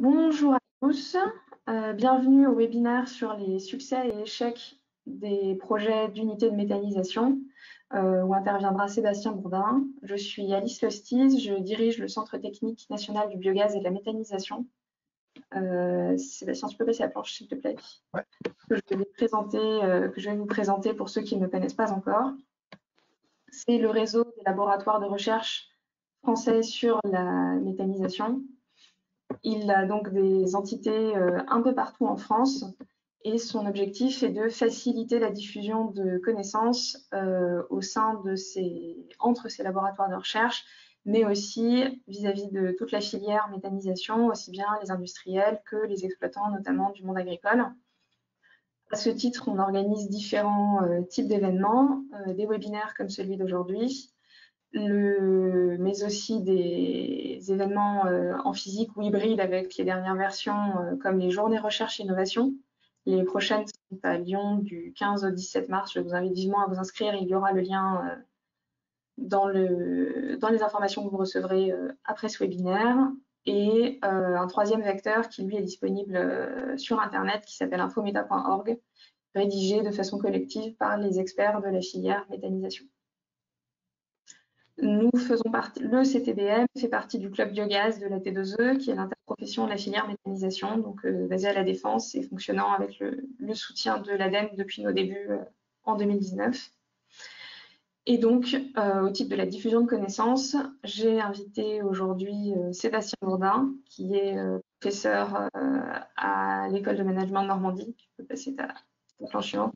Bonjour à tous, bienvenue au webinaire sur les succès et échecs des projets d'unité de méthanisation où interviendra Sébastien Bourdin. Je suis Alice Lestiz, je dirige le Centre technique national du biogaz et de la méthanisation. Sébastien, tu peux passer la planche s'il te plaît? Ouais. Que je vais vous présenter pour ceux qui ne me connaissent pas encore. C'est le réseau des laboratoires de recherche français sur la méthanisation. Il a donc des entités un peu partout en France et son objectif est de faciliter la diffusion de connaissances entre ces laboratoires de recherche, mais aussi vis-à-vis de toute la filière méthanisation, aussi bien les industriels que les exploitants, notamment du monde agricole. À ce titre, on organise différents types d'événements, des webinaires comme celui d'aujourd'hui, mais aussi des événements en physique ou hybride avec les dernières versions comme les journées recherche et innovation. Les prochaines sont à Lyon du 15 au 17 mars. Je vous invite vivement à vous inscrire. Il y aura le lien dans les informations que vous recevrez après ce webinaire. Et un troisième vecteur qui lui est disponible sur Internet qui s'appelle infometa.org, rédigé de façon collective par les experts de la filière méthanisation. Nous faisons partie, le CTBM fait partie du club biogaz de la T2E, qui est l'interprofession de la filière méthanisation, donc basée à la Défense et fonctionnant avec le soutien de l'ADEME depuis nos débuts en 2019. Et donc, au titre de la diffusion de connaissances, j'ai invité aujourd'hui Sébastien Bourdin, qui est professeur à l'école de management de Normandie. Tu peux passer ta planche suivante,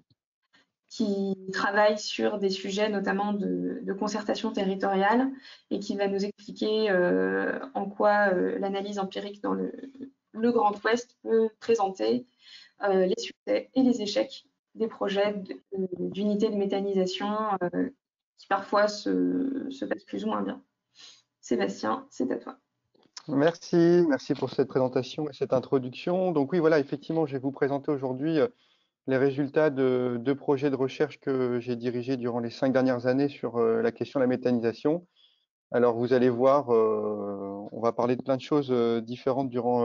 qui travaille sur des sujets notamment de concertation territoriale et qui va nous expliquer en quoi l'analyse empirique dans le Grand Ouest peut présenter les succès et les échecs des projets d'unités de méthanisation qui parfois se passent plus ou moins bien. Sébastien, c'est à toi. Merci pour cette présentation et cette introduction. Donc oui, voilà, effectivement, je vais vous présenter aujourd'hui les résultats de deux projets de recherche que j'ai dirigés durant les 5 dernières années sur la question de la méthanisation. Alors vous allez voir, on va parler de plein de choses différentes durant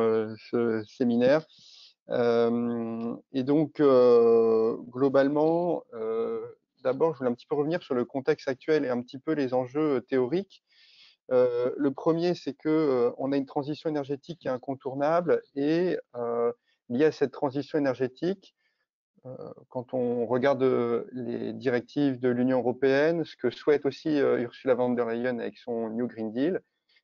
ce séminaire. Et donc, globalement, d'abord, je voulais un petit peu revenir sur le contexte actuel et un petit peu les enjeux théoriques. Le premier, c'est que on a une transition énergétique qui est incontournable et liée à cette transition énergétique, quand on regarde les directives de l'Union européenne, ce que souhaite aussi Ursula von der Leyen avec son New Green Deal,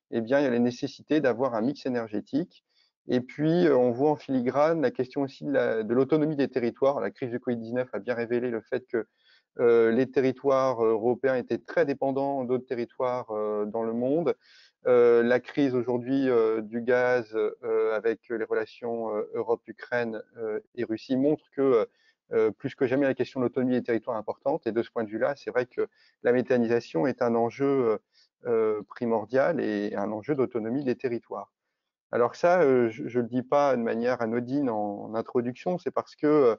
eh bien, il y a la nécessité d'avoir un mix énergétique. Et puis, on voit en filigrane la question aussi de l'autonomie des territoires. La crise du Covid-19 a bien révélé le fait que les territoires européens étaient très dépendants d'autres territoires dans le monde. La crise aujourd'hui du gaz avec les relations Europe-Ukraine et Russie montre que plus que jamais la question de l'autonomie des territoires est importante. Et de ce point de vue-là, c'est vrai que la méthanisation est un enjeu primordial et un enjeu d'autonomie des territoires. Alors ça, je ne le dis pas de manière anodine en introduction, c'est parce que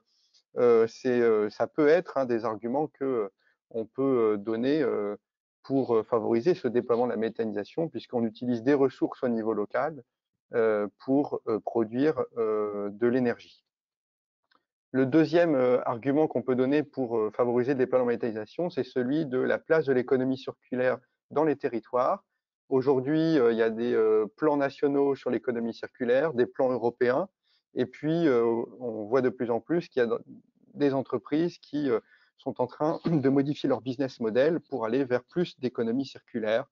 ça peut être des arguments que on peut donner pour favoriser ce déploiement de la méthanisation, puisqu'on utilise des ressources au niveau local pour produire de l'énergie. Le deuxième argument qu'on peut donner pour favoriser le déploiement de la méthanisation, c'est celui de la place de l'économie circulaire dans les territoires. Aujourd'hui, il y a des plans nationaux sur l'économie circulaire, des plans européens, et puis on voit de plus en plus qu'il y a des entreprises qui sont en train de modifier leur business model pour aller vers plus d'économie circulaire.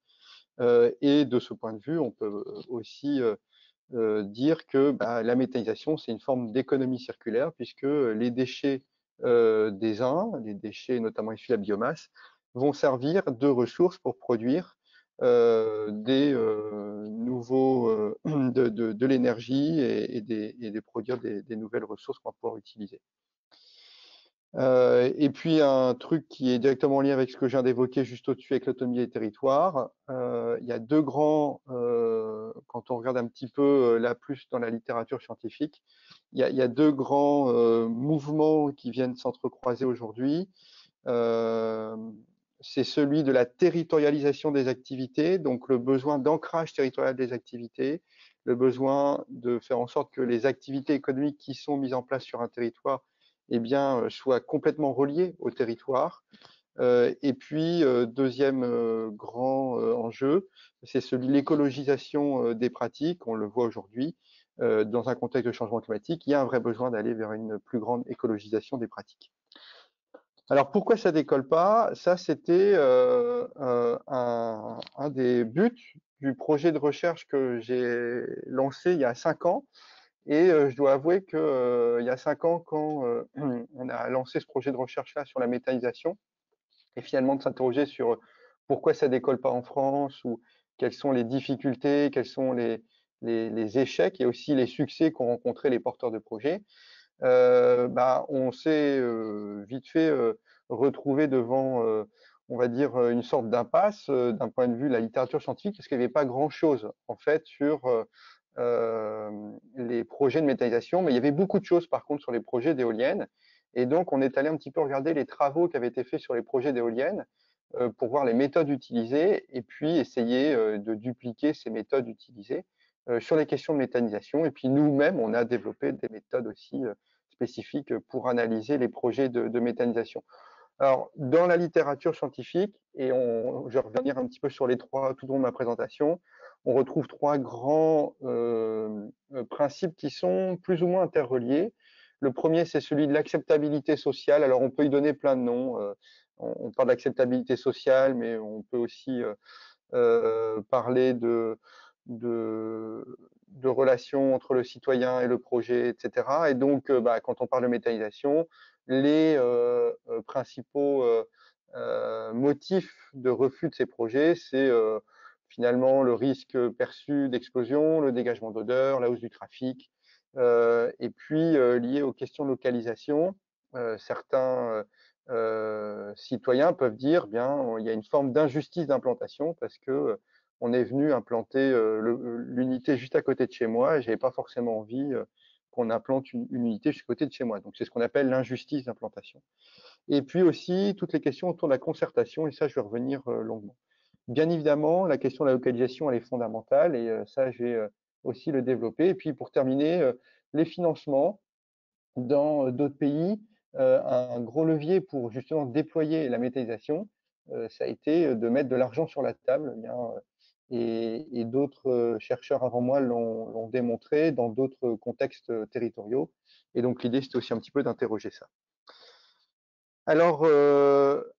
Et de ce point de vue, on peut aussi dire que la méthanisation, c'est une forme d'économie circulaire, puisque les déchets des uns, les déchets notamment issus de la biomasse, vont servir de ressources pour produire des de l'énergie et de produire des nouvelles ressources qu'on va pouvoir utiliser. Et puis un truc qui est directement lié avec ce que je viens d'évoquer juste au-dessus avec l'autonomie des territoires, il y a deux grands, quand on regarde un petit peu là plus dans la littérature scientifique, il y a deux grands mouvements qui viennent s'entrecroiser aujourd'hui. C'est celui de la territorialisation des activités, donc le besoin d'ancrage territorial des activités, le besoin de faire en sorte que les activités économiques qui sont mises en place sur un territoire eh bien, soient complètement reliées au territoire. Et puis, deuxième grand enjeu, c'est celui de l'écologisation des pratiques. On le voit aujourd'hui, dans un contexte de changement climatique, il y a un vrai besoin d'aller vers une plus grande écologisation des pratiques. Alors pourquoi ça décolle pas? Ça, c'était un des buts du projet de recherche que j'ai lancé il y a 5 ans. Et je dois avouer que il y a 5 ans, quand on a lancé ce projet de recherche-là sur la méthanisation, et finalement de s'interroger sur pourquoi ça décolle pas en France, ou quelles sont les difficultés, quels sont les échecs et aussi les succès qu'ont rencontrés les porteurs de projets. Bah, on s'est vite fait retrouvé devant, on va dire, une sorte d'impasse d'un point de vue de la littérature scientifique, parce qu'il n'y avait pas grand-chose en fait sur les projets de méthanisation, mais il y avait beaucoup de choses par contre sur les projets d'éoliennes. Et donc on est allé un petit peu regarder les travaux qui avaient été faits sur les projets d'éoliennes pour voir les méthodes utilisées et puis essayer de dupliquer ces méthodes utilisées sur les questions de méthanisation. Et puis nous-mêmes, on a développé des méthodes aussi spécifiques pour analyser les projets de méthanisation. Alors, dans la littérature scientifique, et je vais revenir un petit peu sur les trois tout au long de ma présentation, on retrouve trois grands principes qui sont plus ou moins interreliés. Le premier, c'est celui de l'acceptabilité sociale. Alors, on peut y donner plein de noms. On parle d'acceptabilité sociale, mais on peut aussi parler de, de relations entre le citoyen et le projet, etc. Et donc, bah, quand on parle de méthanisation, les principaux motifs de refus de ces projets, c'est finalement le risque perçu d'explosion, le dégagement d'odeur, la hausse du trafic, et puis lié aux questions de localisation, certains citoyens peuvent dire, bien, il y a une forme d'injustice d'implantation parce que on est venu implanter l'unité juste à côté de chez moi et j'avais pas forcément envie qu'on implante une unité juste à côté de chez moi. Donc c'est ce qu'on appelle l'injustice d'implantation. Et puis aussi toutes les questions autour de la concertation, et ça je vais revenir longuement. Bien évidemment, la question de la localisation, elle est fondamentale et ça je vais aussi le développer. Et puis pour terminer, les financements dans d'autres pays, un gros levier pour justement déployer la méthanisation, ça a été de mettre de l'argent sur la table. Eh bien, et d'autres chercheurs avant moi l'ont démontré dans d'autres contextes territoriaux. Et donc l'idée, c'était aussi un petit peu d'interroger ça. Alors,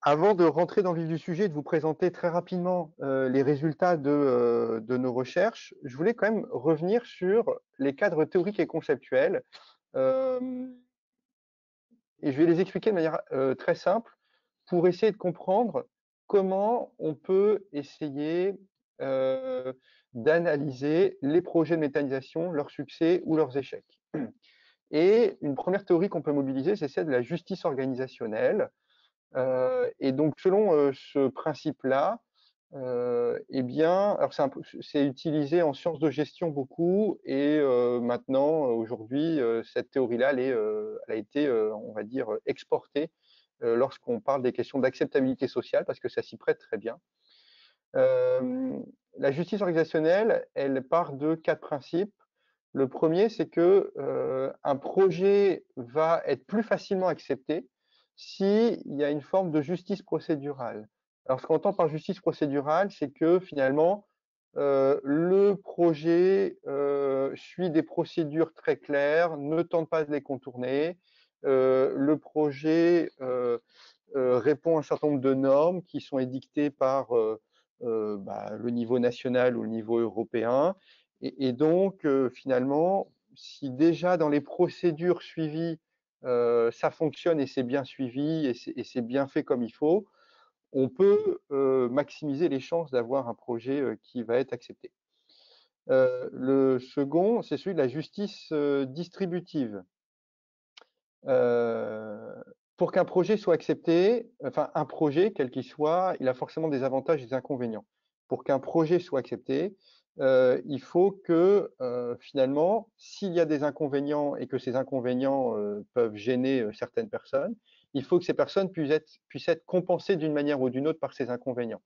avant de rentrer dans le vif du sujet, de vous présenter très rapidement les résultats de nos recherches, je voulais quand même revenir sur les cadres théoriques et conceptuels. Et je vais les expliquer de manière très simple pour essayer de comprendre comment on peut essayer d'analyser les projets de méthanisation, leurs succès ou leurs échecs. Et une première théorie qu'on peut mobiliser, c'est celle de la justice organisationnelle. Et donc, selon ce principe-là, eh bien, alors c'est utilisé en sciences de gestion beaucoup, et maintenant, aujourd'hui, cette théorie-là, elle a été, on va dire, exportée lorsqu'on parle des questions d'acceptabilité sociale, parce que ça s'y prête très bien. La justice organisationnelle, elle part de 4 principes. Le premier, c'est que un projet va être plus facilement accepté s'il y a une forme de justice procédurale. Alors, ce qu'on entend par justice procédurale, c'est que finalement, le projet suit des procédures très claires, ne tente pas de les contourner. Le projet répond à un certain nombre de normes qui sont édictées par le niveau national ou le niveau européen. Et donc, finalement, si déjà dans les procédures suivies, ça fonctionne et c'est bien suivi et c'est bien fait comme il faut, on peut maximiser les chances d'avoir un projet qui va être accepté. Le second, c'est celui de la justice distributive. Pour qu'un projet soit accepté, enfin un projet, quel qu'il soit, il a forcément des avantages et des inconvénients. Pour qu'un projet soit accepté, il faut que finalement, s'il y a des inconvénients et que ces inconvénients peuvent gêner certaines personnes, il faut que ces personnes puissent être compensées d'une manière ou d'une autre par ces inconvénients.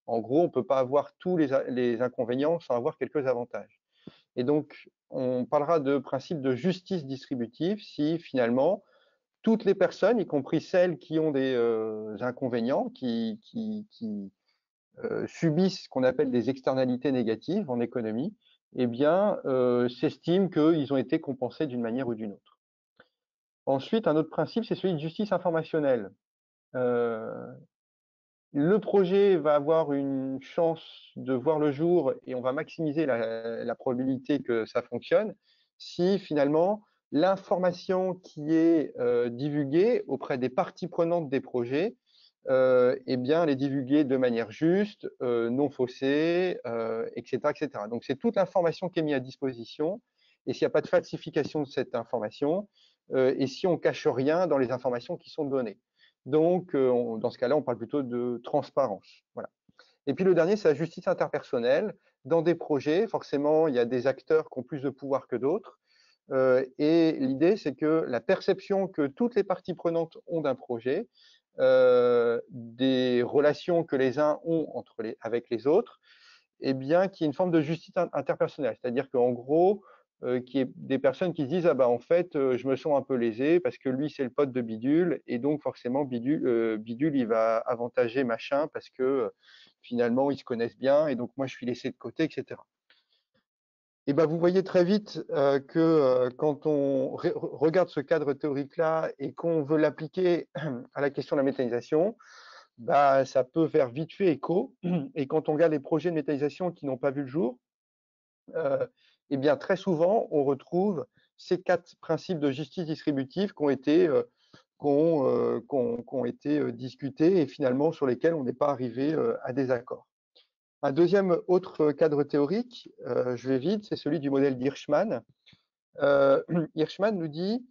En gros, on ne peut pas avoir tous les inconvénients sans avoir quelques avantages. Et donc, on parlera de principe de justice distributive si finalement toutes les personnes, y compris celles qui ont des inconvénients, qui subissent ce qu'on appelle des externalités négatives en économie, eh bien, s'estiment qu'ils ont été compensés d'une manière ou d'une autre. Ensuite, un autre principe, c'est celui de justice informationnelle. Euh, le projet va avoir une chance de voir le jour et on va maximiser la probabilité que ça fonctionne si finalement l'information qui est divulguée auprès des parties prenantes des projets, eh bien, elle est divulguée de manière juste, non faussée, etc., etc. Donc, c'est toute l'information qui est mise à disposition et s'il n'y a pas de falsification de cette information et si on cache rien dans les informations qui sont données. Donc, dans ce cas-là, on parle plutôt de transparence. Voilà. Et puis le dernier, c'est la justice interpersonnelle. Dans des projets, forcément, il y a des acteurs qui ont plus de pouvoir que d'autres. Et l'idée, c'est que la perception que toutes les parties prenantes ont d'un projet, des relations que les uns ont avec les autres, eh bien, qu'il y ait une forme de justice interpersonnelle. C'est-à-dire qu'en gros, qu'il y ait des personnes qui se disent, ah bah en fait, je me sens un peu lésé parce que lui, c'est le pote de Bidule, et donc forcément, Bidule, il va avantager machin parce que finalement, ils se connaissent bien, et donc moi, je suis laissé de côté, etc. Et ben, vous voyez très vite que quand on regarde ce cadre théorique-là et qu'on veut l'appliquer à la question de la méthanisation, bah, ça peut faire vite fait écho. Et quand on regarde les projets de méthanisation qui n'ont pas vu le jour, eh bien, très souvent, on retrouve ces 4 principes de justice distributive qui ont été, discutés et finalement sur lesquels on n'est pas arrivé à des accords. Un deuxième autre cadre théorique, je vais vite, c'est celui du modèle d'Hirschman. Hirschman nous dit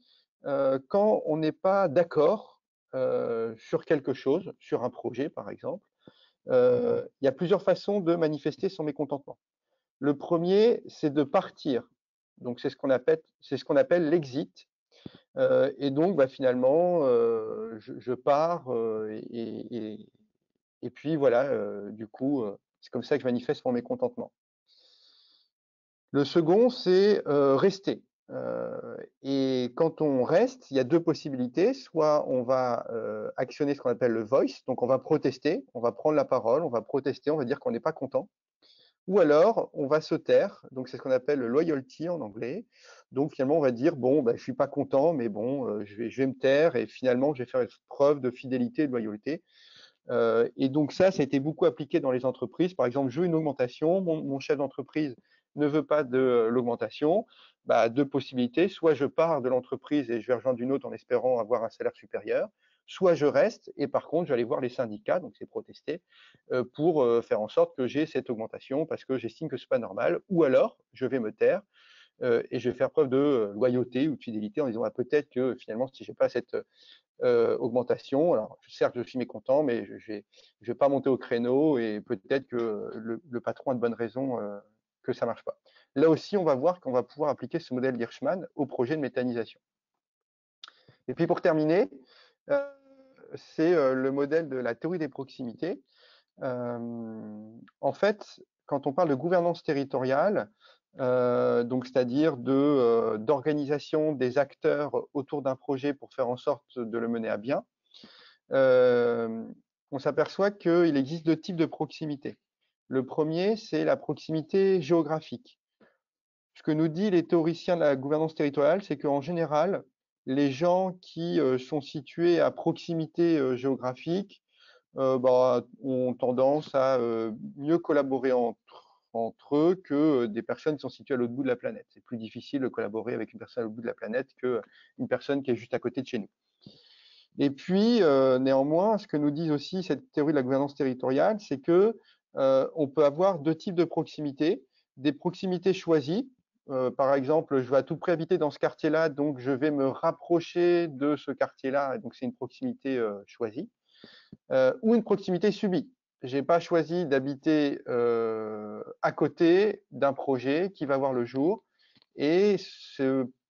quand on n'est pas d'accord sur quelque chose, sur un projet par exemple, il y a plusieurs façons de manifester son mécontentement. Le premier, c'est de partir. Donc c'est ce qu'on appelle l'exit. Et donc bah, finalement, je pars et puis voilà, du coup, c'est comme ça que je manifeste mon mécontentement. Le second, c'est rester. Et quand on reste, il y a deux possibilités. Soit on va actionner ce qu'on appelle le voice, donc on va protester, on va prendre la parole, on va protester, on va dire qu'on n'est pas content. Ou alors, on va se taire, donc c'est ce qu'on appelle le loyalty en anglais. Donc finalement, on va dire, bon, bah, je suis pas content, mais bon, je vais me taire et finalement, je vais faire preuve de fidélité et de loyauté. Et donc ça a été beaucoup appliqué dans les entreprises. Par exemple, je veux une augmentation, mon chef d'entreprise ne veut pas de l'augmentation. Bah, deux possibilités, soit je pars de l'entreprise et je vais rejoindre une autre en espérant avoir un salaire supérieur, soit je reste et par contre, je vais aller voir les syndicats, donc c'est protester, pour faire en sorte que j'ai cette augmentation parce que j'estime que ce n'est pas normal, ou alors je vais me taire et je vais faire preuve de loyauté ou de fidélité en disant ah, peut-être que finalement, si je n'ai pas cette augmentation. Alors, certes, je suis mécontent, mais je vais pas monter au créneau et peut-être que le patron a de bonnes raisons que ça marche pas. Là aussi, on va voir qu'on va pouvoir appliquer ce modèle d'Hirschman au projet de méthanisation. Et puis pour terminer, c'est le modèle de la théorie des proximités. En fait, quand on parle de gouvernance territoriale, donc c'est-à-dire d'organisation des acteurs autour d'un projet pour faire en sorte de le mener à bien, on s'aperçoit qu'il existe deux types de proximité. Le premier, c'est la proximité géographique. Ce que nous disent les théoriciens de la gouvernance territoriale, c'est qu'en général, les gens qui sont situés à proximité géographique bah, ont tendance à mieux collaborer entre eux que des personnes qui sont situées à l'autre bout de la planète. C'est plus difficile de collaborer avec une personne à l'autre bout de la planète qu'une personne qui est juste à côté de chez nous. Et puis, néanmoins, ce que nous dit aussi cette théorie de la gouvernance territoriale, c'est que on peut avoir deux types de proximités. Des proximités choisies. Par exemple, je vais à tout prix habiter dans ce quartier-là, donc je vais me rapprocher de ce quartier-là, donc c'est une proximité choisie. Ou une proximité subie. Je n'ai pas choisi d'habiter à côté d'un projet qui va voir le jour, et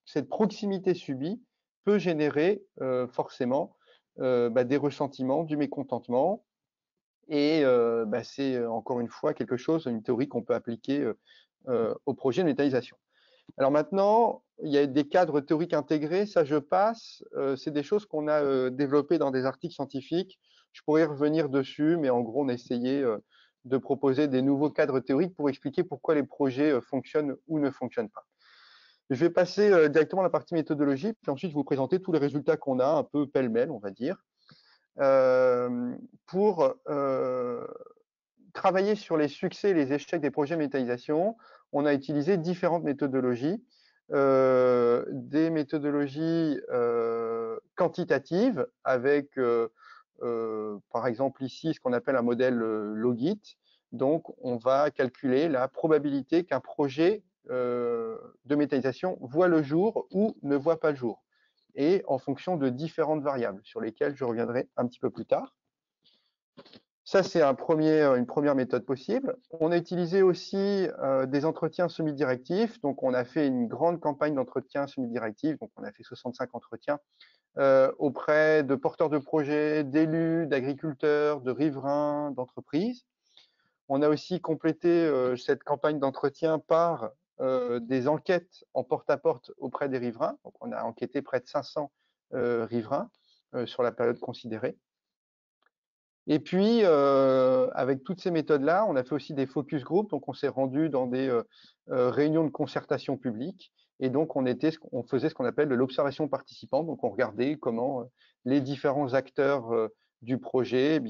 cette proximité subie peut générer forcément des ressentiments, du mécontentement, et c'est encore une fois quelque chose, une théorie qu'on peut appliquer au projet de méthanisation. Alors maintenant, il y a des cadres théoriques intégrés, ça je passe. C'est des choses qu'on a développées dans des articles scientifiques. Je pourrais y revenir dessus, mais en gros, on a essayé de proposer des nouveaux cadres théoriques pour expliquer pourquoi les projets fonctionnent ou ne fonctionnent pas. Je vais passer directement à la partie méthodologie, puis ensuite vous présenter tous les résultats qu'on a, un peu pêle-mêle, on va dire, pour travailler sur les succès et les échecs des projets méthanisation. On a utilisé différentes méthodologies, des méthodologies quantitatives avec, par exemple ici, ce qu'on appelle un modèle Logit. Donc, on va calculer la probabilité qu'un projet de méthanisation voit le jour ou ne voit pas le jour, et en fonction de différentes variables sur lesquelles je reviendrai un petit peu plus tard. Ça, c'est une première méthode possible. On a utilisé aussi des entretiens semi-directifs. Donc, on a fait une grande campagne d'entretien semi-directifs. Donc, on a fait 65 entretiens auprès de porteurs de projets, d'élus, d'agriculteurs, de riverains, d'entreprises. On a aussi complété cette campagne d'entretien par des enquêtes en porte-à-porte auprès des riverains. Donc, on a enquêté près de 500 riverains sur la période considérée. Et puis, avec toutes ces méthodes-là, on a fait aussi des focus group. Donc, on s'est rendu dans des réunions de concertation publique. Et donc, on faisait ce qu'on appelle de l'observation participante. Donc, on regardait comment les différents acteurs du projet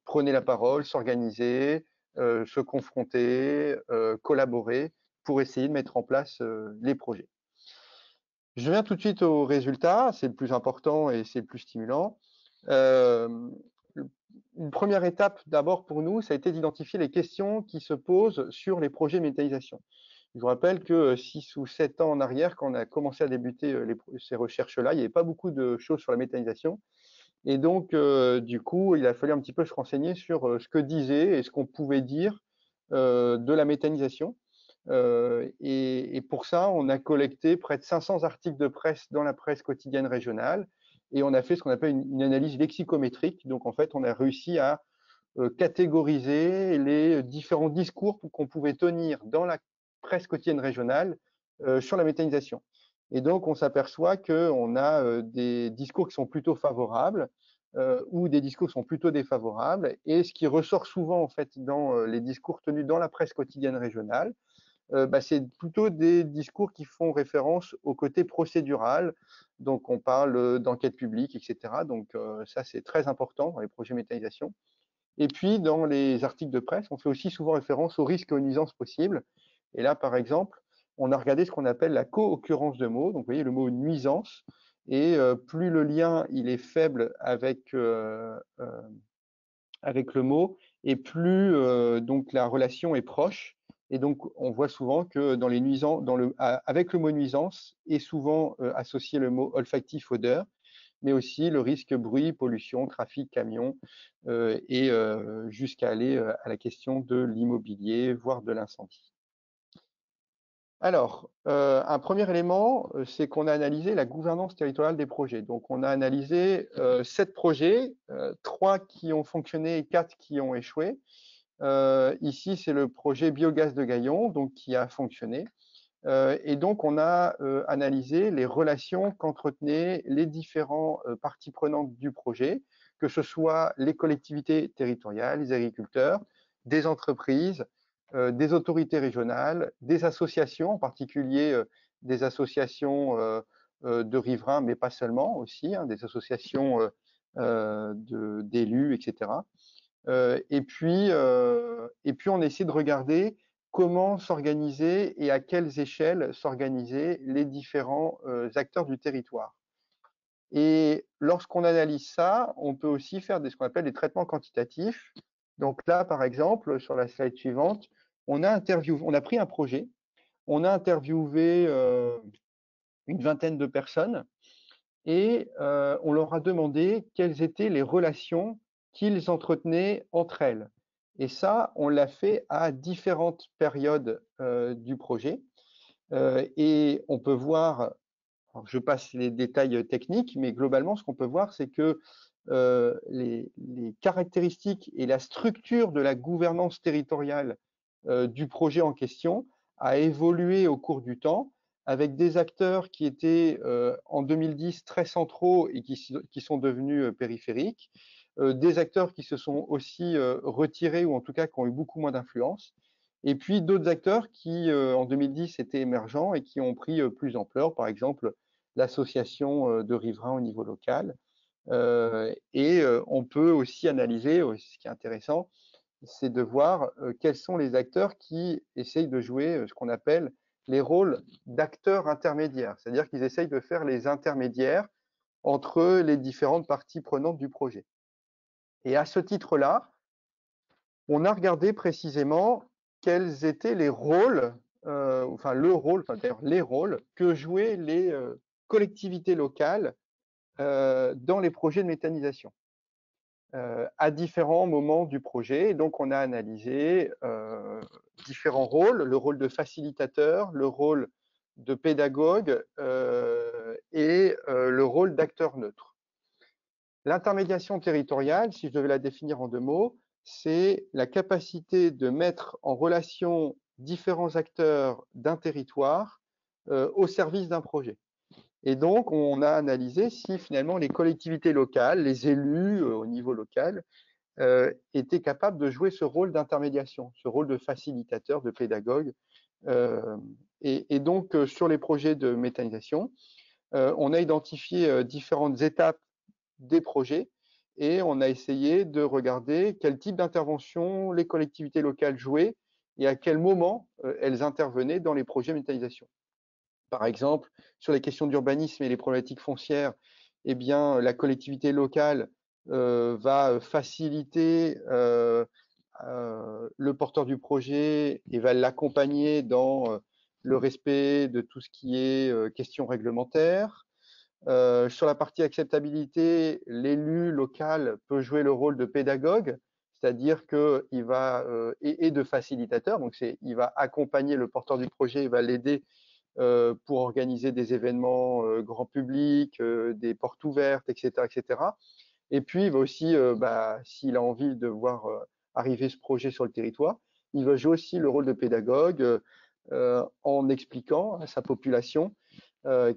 prenaient la parole, s'organisaient, se confrontaient, collaboraient pour essayer de mettre en place les projets. Je viens tout de suite aux résultats. C'est le plus important et c'est le plus stimulant. Une première étape d'abord pour nous, ça a été d'identifier les questions qui se posent sur les projets méthanisation. Je vous rappelle que 6 ou 7 ans en arrière, quand on a commencé à débuter ces recherches-là, il n'y avait pas beaucoup de choses sur la méthanisation. Et donc, du coup, il a fallu un petit peu se renseigner sur ce que disait et ce qu'on pouvait dire de la méthanisation. Et pour ça, on a collecté près de 500 articles de presse dans la presse quotidienne régionale et on a fait ce qu'on appelle une analyse lexicométrique. Donc, en fait, on a réussi à catégoriser les différents discours qu'on pouvait tenir dans la presse quotidienne régionale sur la méthanisation. Et donc, on s'aperçoit qu'on a des discours qui sont plutôt favorables ou des discours qui sont plutôt défavorables. Et ce qui ressort souvent, en fait, dans les discours tenus dans la presse quotidienne régionale, c'est plutôt des discours qui font référence au côté procédural. Donc, on parle d'enquête publique, etc. Donc, ça, c'est très important dans les projets méthanisation. Et puis, dans les articles de presse, on fait aussi souvent référence aux risques et aux nuisances possibles. Et là, par exemple, on a regardé ce qu'on appelle la co-occurrence de mots. Donc, vous voyez le mot nuisance. Et plus le lien il est faible avec le mot, et plus donc la relation est proche. Et donc, on voit souvent que dans les nuisances, avec le mot nuisance est souvent associé le mot olfactif, odeur, mais aussi le risque bruit, pollution, trafic, camion, et jusqu'à aller à la question de l'immobilier, voire de l'incendie. Alors, un premier élément, c'est qu'on a analysé la gouvernance territoriale des projets. Donc, on a analysé 7 projets, 3 qui ont fonctionné et 4 qui ont échoué. Ici, c'est le projet Biogaz de Gaillon, donc qui a fonctionné. Et donc, on a analysé les relations qu'entretenaient les différents parties prenantes du projet, que ce soit les collectivités territoriales, les agriculteurs, des entreprises, des autorités régionales, des associations, en particulier des associations de riverains, mais pas seulement aussi, hein, des associations d'élus, etc. Et puis, on essaie de regarder comment s'organiser et à quelles échelles s'organiser les différents acteurs du territoire. Et lorsqu'on analyse ça, on peut aussi faire ce qu'on appelle des traitements quantitatifs. Donc là, par exemple, sur la slide suivante, on a pris un projet, on a interviewé une vingtaine de personnes et on leur a demandé quelles étaient les relations qu'ils entretenaient entre elles. Et ça, on l'a fait à différentes périodes du projet. Et on peut voir, alors je passe les détails techniques, mais globalement, ce qu'on peut voir, c'est que les caractéristiques et la structure de la gouvernance territoriale du projet en question a évolué au cours du temps avec des acteurs qui étaient en 2010 très centraux et qui sont devenus périphériques, des acteurs qui se sont aussi retirés ou en tout cas qui ont eu beaucoup moins d'influence, et puis d'autres acteurs qui en 2010 étaient émergents et qui ont pris plus d'ampleur, par exemple l'association de riverains au niveau local. On peut aussi analyser, ce qui est intéressant, c'est de voir quels sont les acteurs qui essayent de jouer ce qu'on appelle les rôles d'acteurs intermédiaires, c'est-à-dire qu'ils essayent de faire les intermédiaires entre les différentes parties prenantes du projet. Et à ce titre-là, on a regardé précisément quels étaient les rôles, enfin le rôle, enfin d'ailleurs les rôles que jouaient les collectivités locales dans les projets de méthanisation à différents moments du projet. Et donc, on a analysé différents rôles, le rôle de facilitateur, le rôle de pédagogue le rôle d'acteur neutre. L'intermédiation territoriale, si je devais la définir en 2 mots, c'est la capacité de mettre en relation différents acteurs d'un territoire au service d'un projet. Et donc, on a analysé si finalement les collectivités locales, les élus au niveau local, étaient capables de jouer ce rôle d'intermédiation, ce rôle de facilitateur, de pédagogue. Donc, sur les projets de méthanisation, on a identifié différentes étapes des projets et on a essayé de regarder quel type d'intervention les collectivités locales jouaient et à quel moment elles intervenaient dans les projets de méthanisation. Par exemple, sur les questions d'urbanisme et les problématiques foncières, eh bien, la collectivité locale va faciliter le porteur du projet et va l'accompagner dans le respect de tout ce qui est questions réglementaires. Sur la partie acceptabilité, l'élu local peut jouer le rôle de pédagogue, c'est-à-dire qu'il va et de facilitateur, donc il va accompagner le porteur du projet, il va l'aider pour organiser des événements grand public, des portes ouvertes, etc., etc. Et puis, il va aussi, s'il a envie de voir arriver ce projet sur le territoire, il va jouer aussi le rôle de pédagogue en expliquant à sa population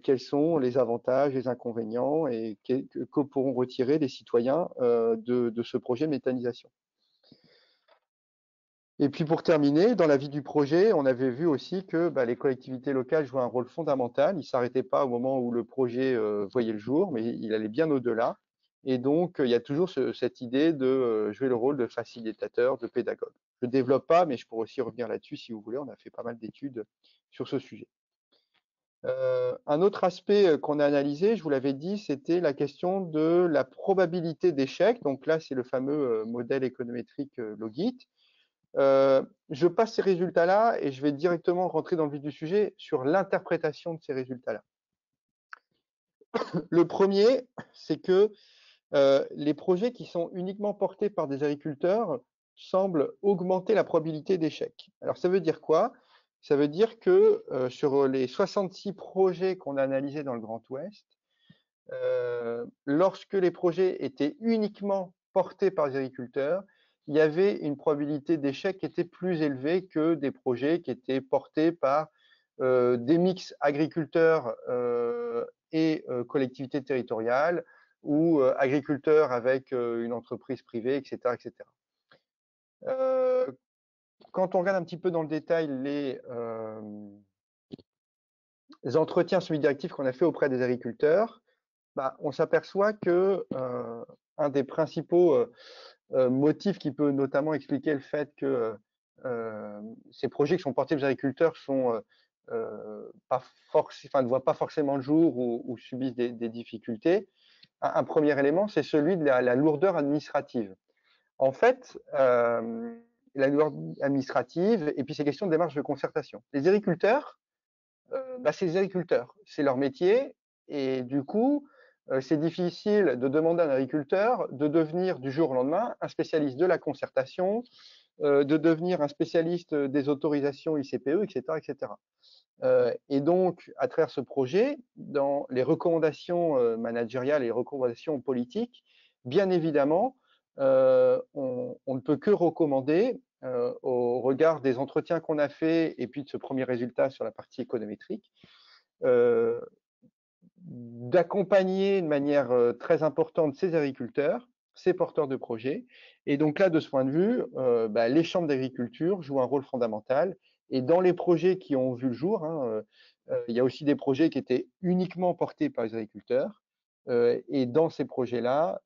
quels sont les avantages, les inconvénients et que pourront retirer les citoyens de ce projet de méthanisation. Et puis pour terminer, dans la vie du projet, on avait vu aussi que les collectivités locales jouaient un rôle fondamental. Ils ne s'arrêtaient pas au moment où le projet voyait le jour, mais il allait bien au-delà. Et donc, il y a toujours cette idée de jouer le rôle de facilitateur, de pédagogue. Je ne développe pas, mais je pourrais aussi revenir là-dessus si vous voulez. On a fait pas mal d'études sur ce sujet. Un autre aspect qu'on a analysé, je vous l'avais dit, c'était la question de la probabilité d'échec. Donc là, c'est le fameux modèle économétrique Logit. Je passe ces résultats-là et je vais directement rentrer dans le vif du sujet sur l'interprétation de ces résultats-là. Le premier, c'est que les projets qui sont uniquement portés par des agriculteurs semblent augmenter la probabilité d'échec. Alors ça veut dire quoi? Ça veut dire que sur les 66 projets qu'on a analysés dans le Grand Ouest, lorsque les projets étaient uniquement portés par les agriculteurs, il y avait une probabilité d'échec qui était plus élevée que des projets qui étaient portés par des mix agriculteurs et collectivités territoriales ou agriculteurs avec une entreprise privée, etc. etc. Quand on regarde un petit peu dans le détail les entretiens semi-directifs qu'on a fait auprès des agriculteurs, on s'aperçoit que un des principaux motifs qui peut notamment expliquer le fait que ces projets qui sont portés par les agriculteurs sont ne voient pas forcément le jour ou subissent des difficultés. Un premier élément, c'est celui de la lourdeur administrative. En fait, la lourdeur administrative et puis ces questions de démarche de concertation. Les agriculteurs, c'est les agriculteurs, c'est leur métier et du coup, c'est difficile de demander à un agriculteur de devenir du jour au lendemain un spécialiste de la concertation, de devenir un spécialiste des autorisations ICPE, etc., etc. Et donc, à travers ce projet, dans les recommandations managériales et les recommandations politiques, bien évidemment, on ne peut que recommander au regard des entretiens qu'on a faits et puis de ce premier résultat sur la partie économétrique, d'accompagner de manière très importante ces agriculteurs, ces porteurs de projets. Et donc là, de ce point de vue, les chambres d'agriculture jouent un rôle fondamental. Et dans les projets qui ont vu le jour, hein, il y a aussi des projets qui étaient uniquement portés par les agriculteurs. Et dans ces projets-là,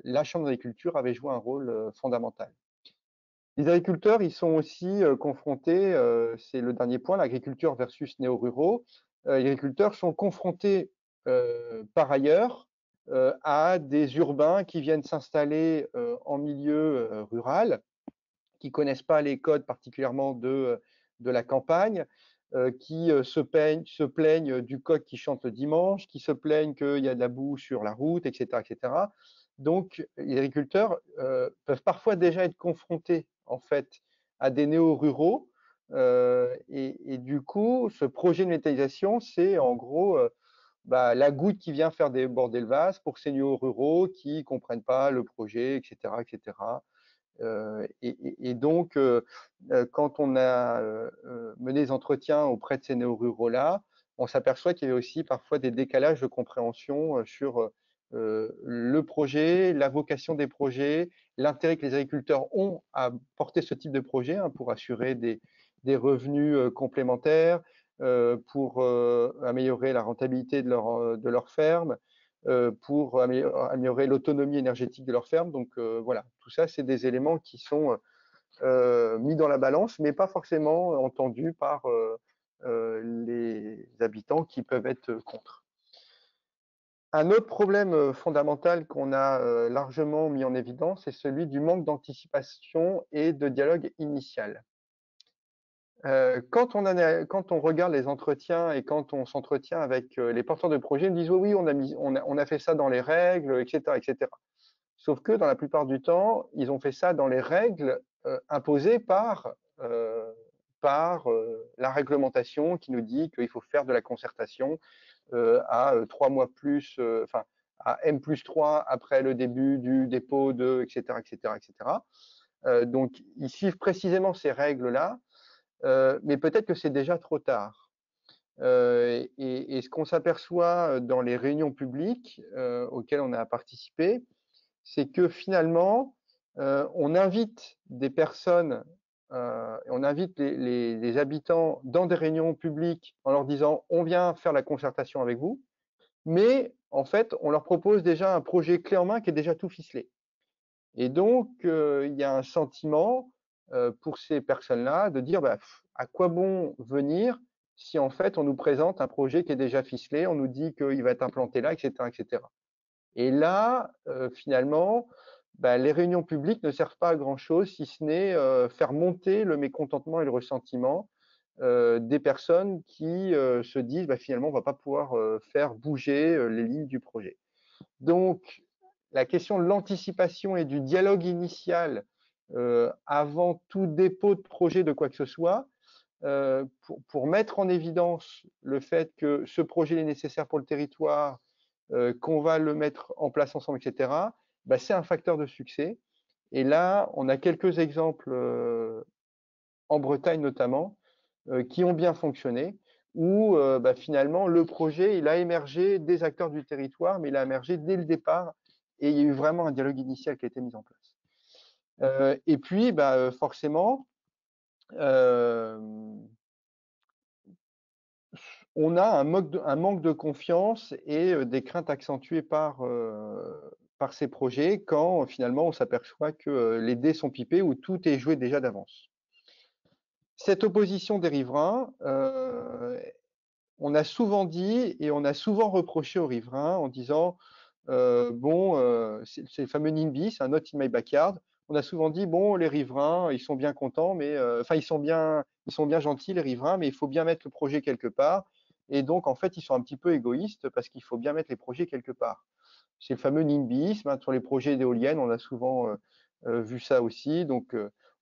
la chambre d'agriculture avait joué un rôle fondamental. Les agriculteurs, ils sont aussi confrontés, c'est le dernier point, l'agriculture versus néo-ruraux. Les agriculteurs sont confrontés par ailleurs à des urbains qui viennent s'installer en milieu rural, qui connaissent pas les codes particulièrement de la campagne, qui se plaignent du coq qui chante le dimanche, qui se plaignent qu'il y a de la boue sur la route, etc., etc. Donc, les agriculteurs peuvent parfois déjà être confrontés en fait à des néo-ruraux, et du coup, ce projet de méthanisation, c'est en gros la goutte qui vient faire déborder le vase pour ces néo-ruraux qui comprennent pas le projet, etc., etc. Et donc, quand on a mené des entretiens auprès de ces néo-ruraux-là, on s'aperçoit qu'il y avait aussi parfois des décalages de compréhension sur le projet, la vocation des projets, l'intérêt que les agriculteurs ont à porter ce type de projet, hein, pour assurer des revenus complémentaires, pour améliorer la rentabilité de leur ferme, pour améliorer l'autonomie énergétique de leur ferme. Donc voilà, tout ça, c'est des éléments qui sont mis dans la balance, mais pas forcément entendus par les habitants qui peuvent être contre. Un autre problème fondamental qu'on a largement mis en évidence, c'est celui du manque d'anticipation et de dialogue initial. Quand on regarde les entretiens et quand on s'entretient avec les porteurs de projets, ils me disent: «Oui, oui, on a fait ça dans les règles, etc., etc.» Sauf que dans la plupart du temps, ils ont fait ça dans les règles imposées par la réglementation qui nous dit qu'il faut faire de la concertation à 3 mois plus, enfin à M+3 après le début du dépôt de, etc., etc., etc. Donc ils suivent précisément ces règles-là, mais peut-être que c'est déjà trop tard. Et ce qu'on s'aperçoit dans les réunions publiques auxquelles on a participé, c'est que finalement, on invite des personnes, on invite les habitants dans des réunions publiques en leur disant: «On vient faire la concertation avec vous», mais en fait, on leur propose déjà un projet clé en main qui est déjà tout ficelé. Et donc, il y a un sentiment pour ces personnes-là de dire: à quoi bon venir si en fait on nous présente un projet qui est déjà ficelé, on nous dit qu'il va être implanté là, et cetera, et cetera. Et là, finalement, les réunions publiques ne servent pas à grand-chose si ce n'est faire monter le mécontentement et le ressentiment des personnes qui se disent: «Finalement, on va pas pouvoir faire bouger les lignes du projet». Donc, la question de l'anticipation et du dialogue initial avant tout dépôt de projet de quoi que ce soit, pour mettre en évidence le fait que ce projet est nécessaire pour le territoire, qu'on va le mettre en place ensemble, et cetera, c'est un facteur de succès. Et là, on a quelques exemples en Bretagne notamment, qui ont bien fonctionné, où finalement le projet, il a émergé des acteurs du territoire, mais il a émergé dès le départ et il y a eu vraiment un dialogue initial qui a été mis en place. Et puis, forcément, on a un manque de confiance et des craintes accentuées par ces projets quand finalement on s'aperçoit que les dés sont pipés ou tout est joué déjà d'avance. Cette opposition des riverains, on a souvent dit et on a souvent reproché aux riverains en disant c'est le fameux NIMBY, c'est un Not in my backyard. On a souvent dit: «Bon, les riverains, ils sont bien contents, mais enfin, ils sont bien gentils, les riverains, mais il faut bien mettre le projet quelque part». Et donc, en fait, ils sont un petit peu égoïstes parce qu'il faut bien mettre les projets quelque part. C'est le fameux NIMBYisme, hein, sur les projets d'éoliennes, on a souvent vu ça aussi. Donc,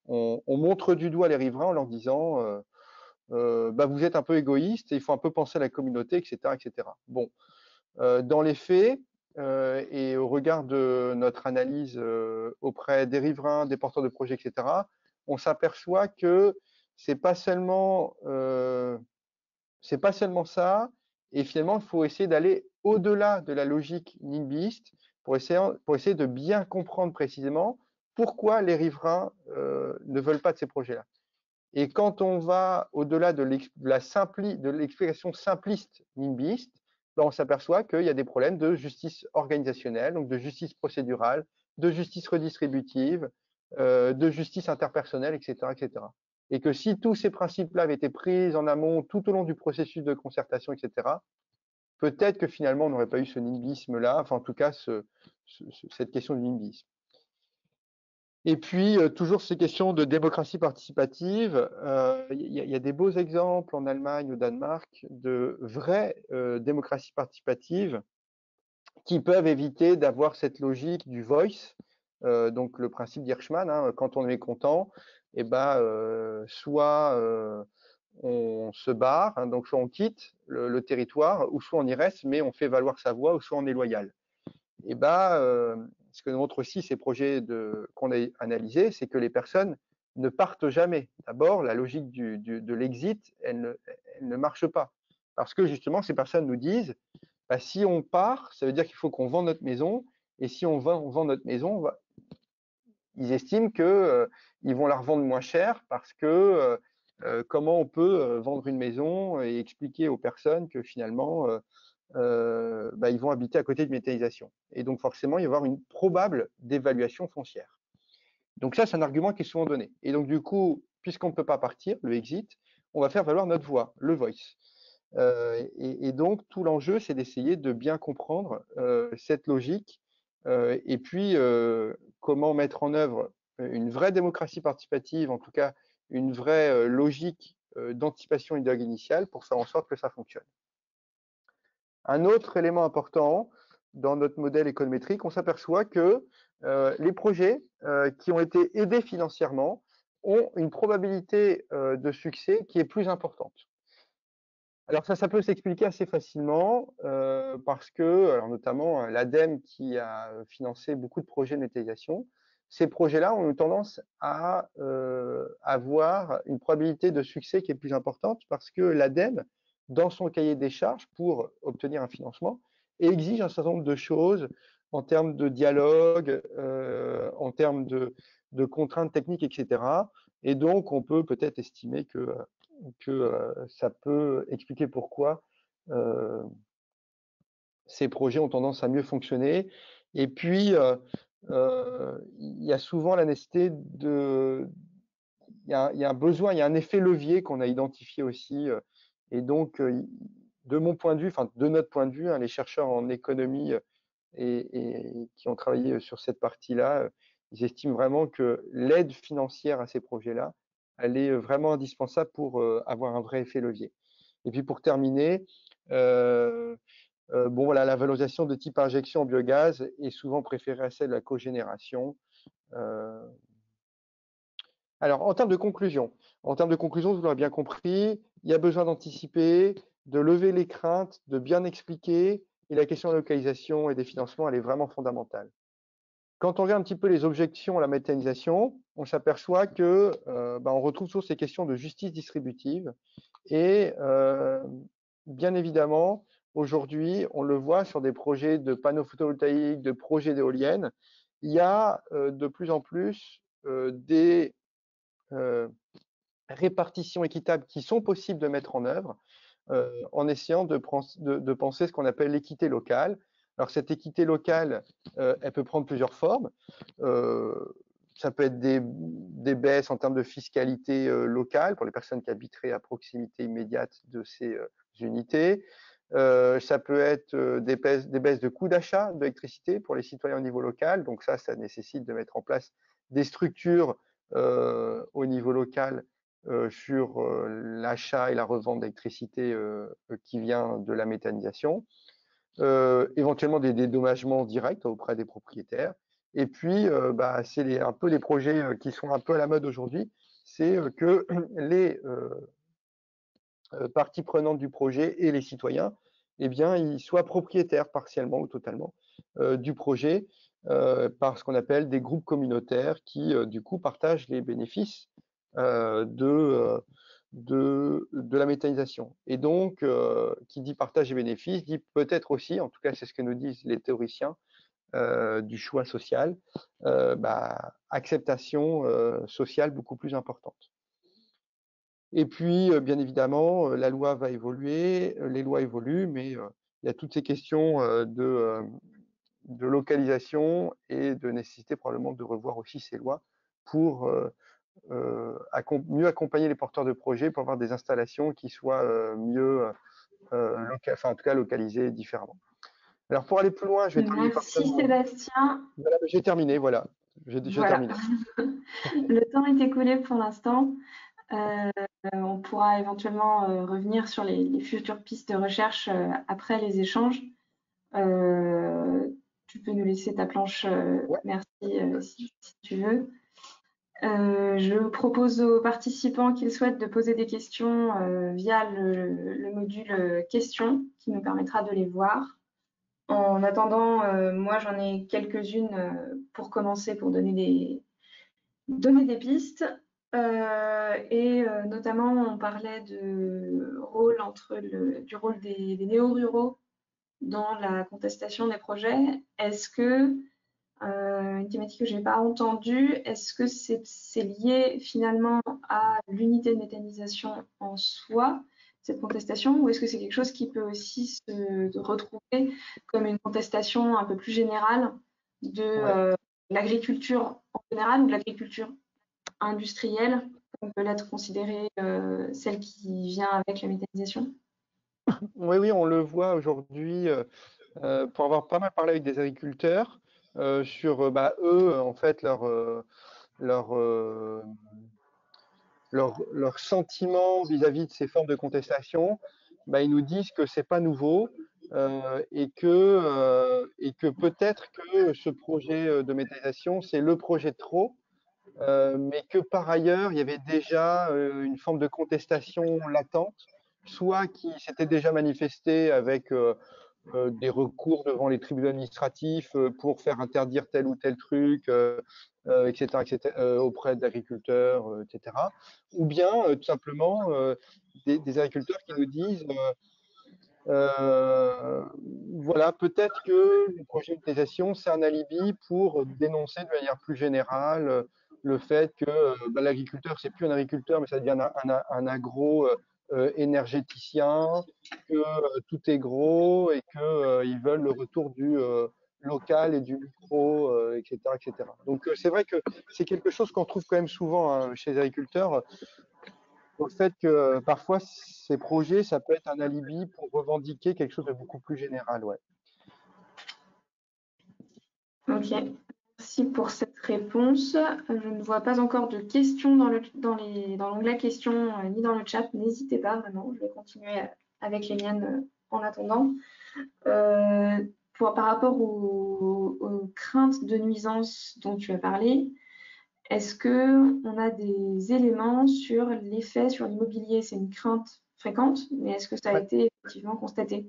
on montre du doigt les riverains en leur disant vous êtes un peu égoïste et il faut un peu penser à la communauté, etc., etc. Bon, dans les faits, et au regard de notre analyse auprès des riverains, des porteurs de projets, etc., on s'aperçoit que c'est pas seulement ça, et finalement, il faut essayer d'aller au-delà de la logique NIMBYiste pour essayer de bien comprendre précisément pourquoi les riverains ne veulent pas de ces projets-là. Et quand on va au-delà de l'explication simpliste NIMBYiste, ben on s'aperçoit qu'il y a des problèmes de justice organisationnelle, donc de justice procédurale, de justice redistributive, de justice interpersonnelle, etc., etc. Et que si tous ces principes-là avaient été pris en amont tout au long du processus de concertation, etc., peut-être que finalement on n'aurait pas eu ce NIMBYisme-là, enfin en tout cas cette question du NIMBYisme. Et puis, toujours ces questions de démocratie participative, il y a des beaux exemples en Allemagne, au Danemark, de vraies démocraties participatives qui peuvent éviter d'avoir cette logique du voice, donc le principe d'Hirschman, hein, quand on est content, et ben, soit on se barre, hein, donc soit on quitte le territoire, ou soit on y reste, mais on fait valoir sa voix, ou soit on est loyal. Et ce que montrent aussi ces projets qu'on a analysés, c'est que les personnes ne partent jamais. D'abord, la logique de l'exit, elle ne marche pas. Parce que justement, ces personnes nous disent, bah, si on part, ça veut dire qu'il faut qu'on vende notre maison. Et si on vend notre maison, ils estiment qu'ils vont la revendre moins cher parce que comment on peut vendre une maison et expliquer aux personnes que finalement, ils vont habiter à côté de méthanisation. Et donc forcément, il va y avoir une probable dévaluation foncière. Donc ça, c'est un argument qui est souvent donné. Et donc du coup, puisqu'on ne peut pas partir, le exit, on va faire valoir notre voix, le voice. Et donc tout l'enjeu, c'est d'essayer de bien comprendre cette logique et puis comment mettre en œuvre une vraie démocratie participative, en tout cas une vraie logique d'anticipation et de dialogue initial pour faire en sorte que ça fonctionne. Un autre élément important dans notre modèle économétrique, on s'aperçoit que les projets qui ont été aidés financièrement ont une probabilité de succès qui est plus importante. Alors ça peut s'expliquer assez facilement parce que, alors notamment l'ADEME qui a financé beaucoup de projets de méthanisation, ces projets-là ont une tendance à avoir une probabilité de succès qui est plus importante parce que l'ADEME, dans son cahier des charges pour obtenir un financement, exige un certain nombre de choses en termes de dialogue, en termes de contraintes techniques, etc. Et donc, on peut peut-être estimer que ça peut expliquer pourquoi ces projets ont tendance à mieux fonctionner. Et puis, il y a souvent la nécessité il y a un besoin, il y a un effet levier qu'on a identifié aussi. Et donc, de mon point de vue, enfin de notre point de vue, hein, les chercheurs en économie et qui ont travaillé sur cette partie-là, ils estiment vraiment que l'aide financière à ces projets-là, elle est vraiment indispensable pour avoir un vrai effet levier. Et puis pour terminer, bon voilà, la valorisation de type injection en biogaz est souvent préférée à celle de la cogénération. Alors en termes de conclusion, vous l'aurez bien compris, il y a besoin d'anticiper, de lever les craintes, de bien expliquer, et la question de la localisation et des financements, elle est vraiment fondamentale. Quand on regarde un petit peu les objections à la méthanisation, on s'aperçoit que on retrouve toujours ces questions de justice distributive. Et bien évidemment, aujourd'hui, on le voit sur des projets de panneaux photovoltaïques, de projets d'éoliennes, il y a de plus en plus des répartitions équitables qui sont possibles de mettre en œuvre en essayant de penser ce qu'on appelle l'équité locale. Alors cette équité locale, elle peut prendre plusieurs formes. Ça peut être des baisses en termes de fiscalité locale pour les personnes qui habiteraient à proximité immédiate de ces unités. Ça peut être des baisses de coûts d'achat d'électricité pour les citoyens au niveau local. Donc ça nécessite de mettre en place des structures au niveau local sur l'achat et la revente d'électricité qui vient de la méthanisation, éventuellement des dédommagements directs auprès des propriétaires. Et puis, c'est un peu les projets qui sont un peu à la mode aujourd'hui, c'est que les parties prenantes du projet et les citoyens, eh bien, ils soient propriétaires partiellement ou totalement du projet par ce qu'on appelle des groupes communautaires qui, du coup, partagent les bénéfices de la méthanisation. Et donc, qui dit partage des bénéfices, dit peut-être aussi, en tout cas c'est ce que nous disent les théoriciens, du choix social, acceptation sociale beaucoup plus importante. Et puis, bien évidemment, la loi va évoluer, les lois évoluent, mais il y a toutes ces questions de localisation et de nécessité probablement de revoir aussi ces lois pour mieux accompagner les porteurs de projets pour avoir des installations qui soient mieux, en tout cas localisées différemment. Alors pour aller plus loin, je vais terminer par ça. Merci Sébastien. Voilà, j'ai terminé, voilà. J'ai Voilà. terminé. Le temps est écoulé pour l'instant. On pourra éventuellement revenir sur les futures pistes de recherche après les échanges. Tu peux nous laisser ta planche, Ouais. merci, si tu veux. Je propose aux participants qu'ils souhaitent de poser des questions via le module questions qui nous permettra de les voir. En attendant, moi j'en ai quelques-unes pour commencer, pour donner des pistes. Notamment, on parlait du rôle des néo-ruraux dans la contestation des projets. Est-ce que, une thématique que je n'ai pas entendue, est-ce que c'est lié finalement à l'unité de méthanisation en soi, cette contestation, ou est-ce que c'est quelque chose qui peut aussi se retrouver comme une contestation un peu plus générale de l'agriculture en général ou de l'agriculture industrielle, comme peut l'être considérée celle qui vient avec la méthanisation? Oui, oui, on le voit aujourd'hui pour avoir pas mal parlé avec des agriculteurs sur eux, en fait, leur sentiment vis-à-vis de ces formes de contestation. Ils nous disent que c'est pas nouveau et que peut-être que ce projet de méthanisation, c'est le projet de trop. Mais que par ailleurs, il y avait déjà une forme de contestation latente, soit qui s'était déjà manifestée avec des recours devant les tribunaux administratifs pour faire interdire tel ou tel truc, etc., auprès d'agriculteurs, etc. Ou bien tout simplement des agriculteurs qui nous disent voilà, peut-être que le projet d'utilisation, c'est un alibi pour dénoncer de manière plus générale le fait que l'agriculteur, c'est plus un agriculteur, mais ça devient un agro-énergéticien, que tout est gros et qu'ils veulent le retour du local et du micro, etc., etc. Donc c'est vrai que c'est quelque chose qu'on trouve quand même souvent hein, chez les agriculteurs au fait que parfois ces projets, ça peut être un alibi pour revendiquer quelque chose de beaucoup plus général, ouais. Ok, merci pour cette réponse. Je ne vois pas encore de questions dans l'onglet questions ni dans le chat. N'hésitez pas, vraiment, je vais continuer avec les miennes en attendant. Par rapport aux craintes de nuisance dont tu as parlé, est-ce qu'on a des éléments sur l'effet sur l'immobilier? C'est une crainte fréquente, mais est-ce que ça a été effectivement constaté?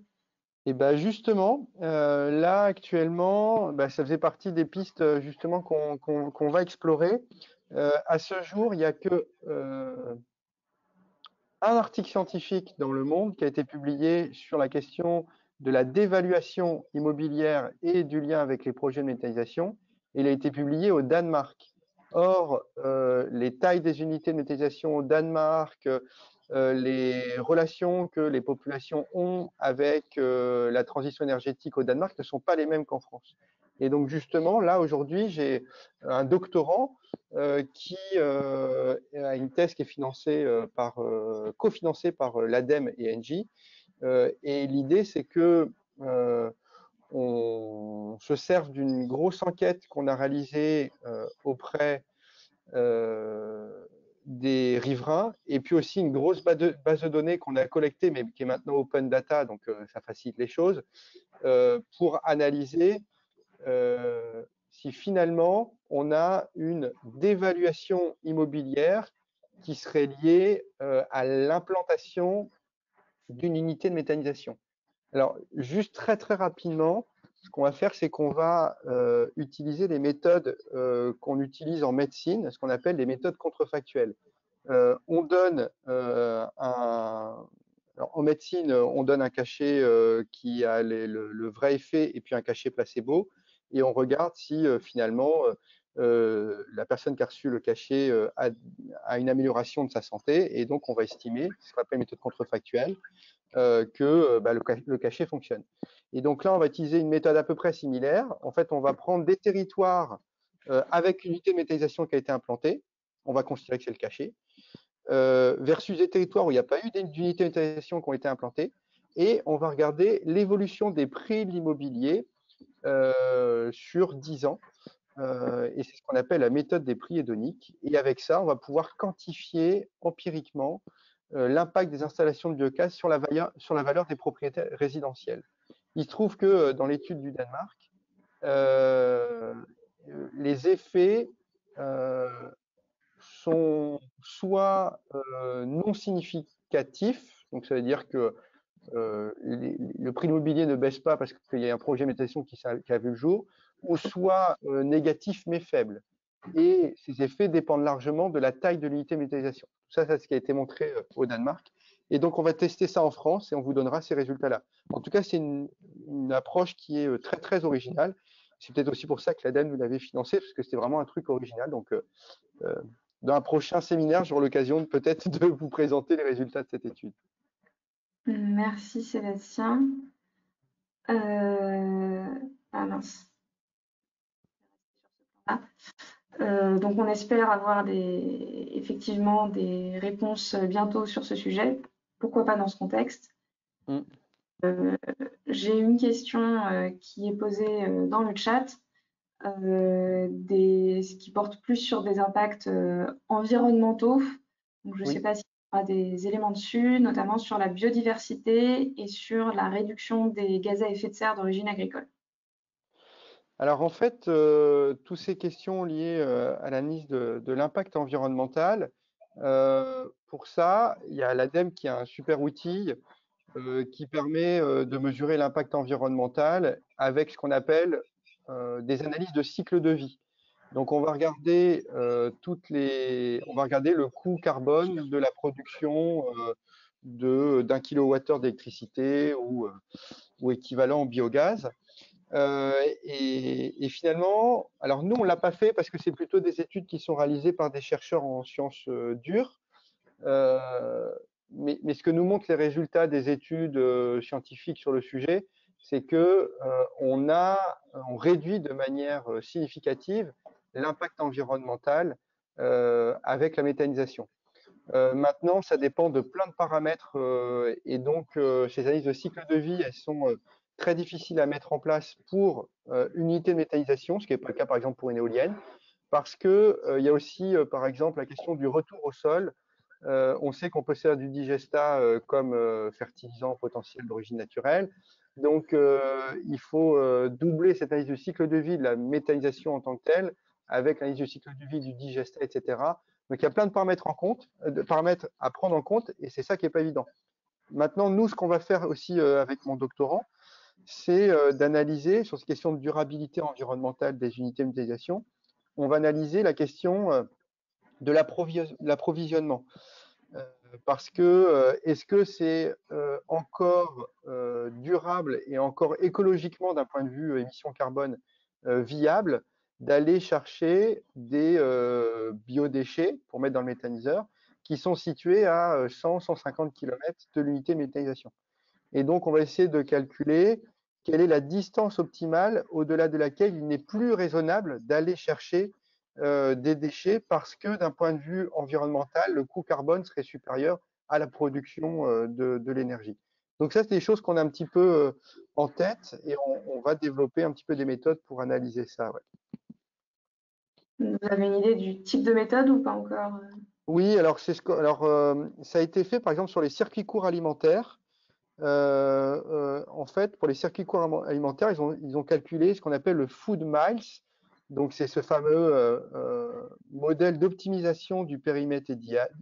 Et justement, là actuellement, ça faisait partie des pistes justement qu'on va explorer. À ce jour, il n'y a que un article scientifique dans Le Monde qui a été publié sur la question de la dévaluation immobilière et du lien avec les projets de méthanisation. Il a été publié au Danemark. Or, les tailles des unités de méthanisation au Danemark, les relations que les populations ont avec la transition énergétique au Danemark ne sont pas les mêmes qu'en France. Et donc justement, là aujourd'hui, j'ai un doctorant qui a une thèse qui est cofinancée par l'ADEME et Engie. Et l'idée, c'est que on se serve d'une grosse enquête qu'on a réalisée auprès des riverains et puis aussi une grosse base de données qu'on a collectée mais qui est maintenant open data, donc ça facilite les choses, pour analyser si finalement on a une dévaluation immobilière qui serait liée à l'implantation d'une unité de méthanisation. Alors, juste très très rapidement, ce qu'on va faire, c'est qu'on va utiliser les méthodes qu'on utilise en médecine, ce qu'on appelle les méthodes contrefactuelles. On donne alors, en médecine, on donne un cachet qui a le vrai effet et puis un cachet placebo, et on regarde si finalement la personne qui a reçu le cachet a une amélioration de sa santé, et donc on va estimer, ce qu'on appelle méthode contrefactuelle, que bah, le cachet fonctionne. Et donc là, on va utiliser une méthode à peu près similaire. En fait, on va prendre des territoires avec une unité de méthanisation qui a été implantée. On va considérer que c'est le cachet. Versus des territoires où il n'y a pas eu d'unités de méthanisation qui ont été implantées. Et on va regarder l'évolution des prix de l'immobilier sur 10 ans. Et c'est ce qu'on appelle la méthode des prix hédoniques. Et avec ça, on va pouvoir quantifier empiriquement l'impact des installations de biogaz sur la valeur des propriétés résidentielles. Il se trouve que dans l'étude du Danemark, les effets sont soit non significatifs, donc ça veut dire que le prix de l'immobilier ne baisse pas parce qu'il y a un projet de méthanisation qui a vu le jour, ou soit négatif mais faible. Et ces effets dépendent largement de la taille de l'unité de méthanisation. Ça, c'est ce qui a été montré au Danemark. Et donc, on va tester ça en France et on vous donnera ces résultats-là. En tout cas, c'est une approche qui est très, très originale. C'est peut-être aussi pour ça que l'ADEME nous l'avait financé, parce que c'était vraiment un truc original. Donc, dans un prochain séminaire, j'aurai l'occasion peut-être de vous présenter les résultats de cette étude. Merci Sébastien. Ah mince. Donc on espère avoir effectivement des réponses bientôt sur ce sujet. Pourquoi pas dans ce contexte? Mm. J'ai une question qui est posée dans le chat, ce qui porte plus sur des impacts environnementaux. Donc, je ne sais Oui. pas s'il y aura des éléments dessus, notamment sur la biodiversité et sur la réduction des gaz à effet de serre d'origine agricole. Alors en fait, toutes ces questions liées à l'analyse de l'impact environnemental, pour ça, il y a l'ADEME qui a un super outil qui permet de mesurer l'impact environnemental avec ce qu'on appelle des analyses de cycle de vie. Donc on va regarder on va regarder le coût carbone de la production d'un kilowattheure d'électricité ou équivalent au biogaz. Et finalement, alors nous, on ne l'a pas fait parce que c'est plutôt des études qui sont réalisées par des chercheurs en sciences dures. Mais ce que nous montrent les résultats des études scientifiques sur le sujet, c'est que on réduit de manière significative l'impact environnemental avec la méthanisation. Maintenant, ça dépend de plein de paramètres et donc ces analyses de cycle de vie, elles sont très difficiles à mettre en place pour une unité de méthanisation, ce qui n'est pas le cas par exemple pour une éolienne, parce que il y a aussi par exemple la question du retour au sol. On sait qu'on peut servir du digestat comme fertilisant potentiel d'origine naturelle. Donc, il faut doubler cette analyse de cycle de vie de la méthanisation en tant que telle, avec l'analyse de cycle de vie du digestat, etc. Donc, il y a plein de paramètres de paramètres à prendre en compte, et c'est ça qui n'est pas évident. Maintenant, nous, ce qu'on va faire aussi avec mon doctorant, c'est d'analyser sur ces questions de durabilité environnementale des unités de méthanisation. On va analyser la question de l'approvisionnement. Parce que est-ce que c'est encore durable et encore écologiquement d'un point de vue émission carbone viable d'aller chercher des biodéchets pour mettre dans le méthaniseur qui sont situés à 100-150 km de l'unité de méthanisation. Et donc on va essayer de calculer quelle est la distance optimale au-delà de laquelle il n'est plus raisonnable d'aller chercher des déchets parce que d'un point de vue environnemental, le coût carbone serait supérieur à la production de l'énergie. Donc ça, c'est des choses qu'on a un petit peu en tête et on va développer un petit peu des méthodes pour analyser ça. Ouais. Vous avez une idée du type de méthode ou pas encore? Oui, alors, ça a été fait par exemple sur les circuits courts alimentaires. En fait, pour les circuits courts alimentaires, ils ont calculé ce qu'on appelle le food miles. Donc, c'est ce fameux modèle d'optimisation du périmètre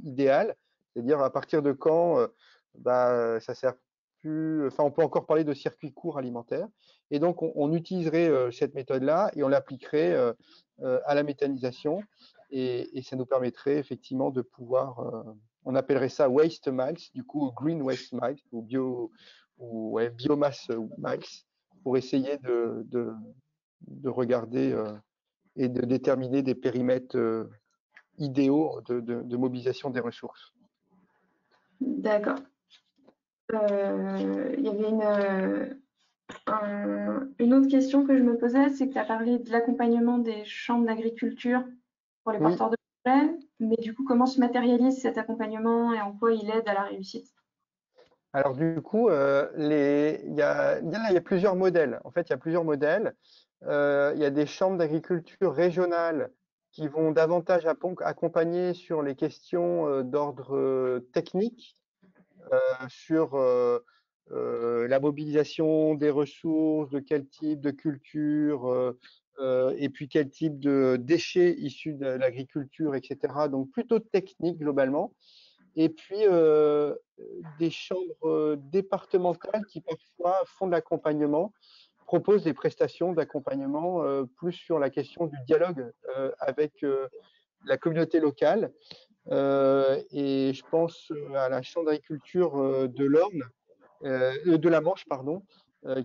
idéal, c'est-à-dire à partir de quand ça sert plus. Enfin, on peut encore parler de circuits courts alimentaires. Et donc, on utiliserait cette méthode-là et on l'appliquerait à la méthanisation. et ça nous permettrait effectivement de pouvoir, on appellerait ça waste miles, du coup green waste miles ou ouais, biomasse miles, pour essayer de regarder et de déterminer des périmètres idéaux de mobilisation des ressources. D'accord. Il y avait une autre question que je me posais, c'est que tu as parlé de l'accompagnement des chambres d'agriculture pour les Oui, porteurs de projets, mais du coup, comment se matérialise cet accompagnement et en quoi il aide à la réussite? alors du coup, il y a plusieurs modèles. En fait, il y a plusieurs modèles. Il y a des chambres d'agriculture régionales qui vont davantage accompagner sur les questions d'ordre technique, sur la mobilisation des ressources, de quel type de culture, et puis quel type de déchets issus de l'agriculture, etc. Donc plutôt technique globalement. Et puis des chambres départementales qui parfois font de l'accompagnement, proposent des prestations d'accompagnement plus sur la question du dialogue avec la communauté locale. Et je pense à la chambre d'agriculture de l'Orne, de la Manche, pardon,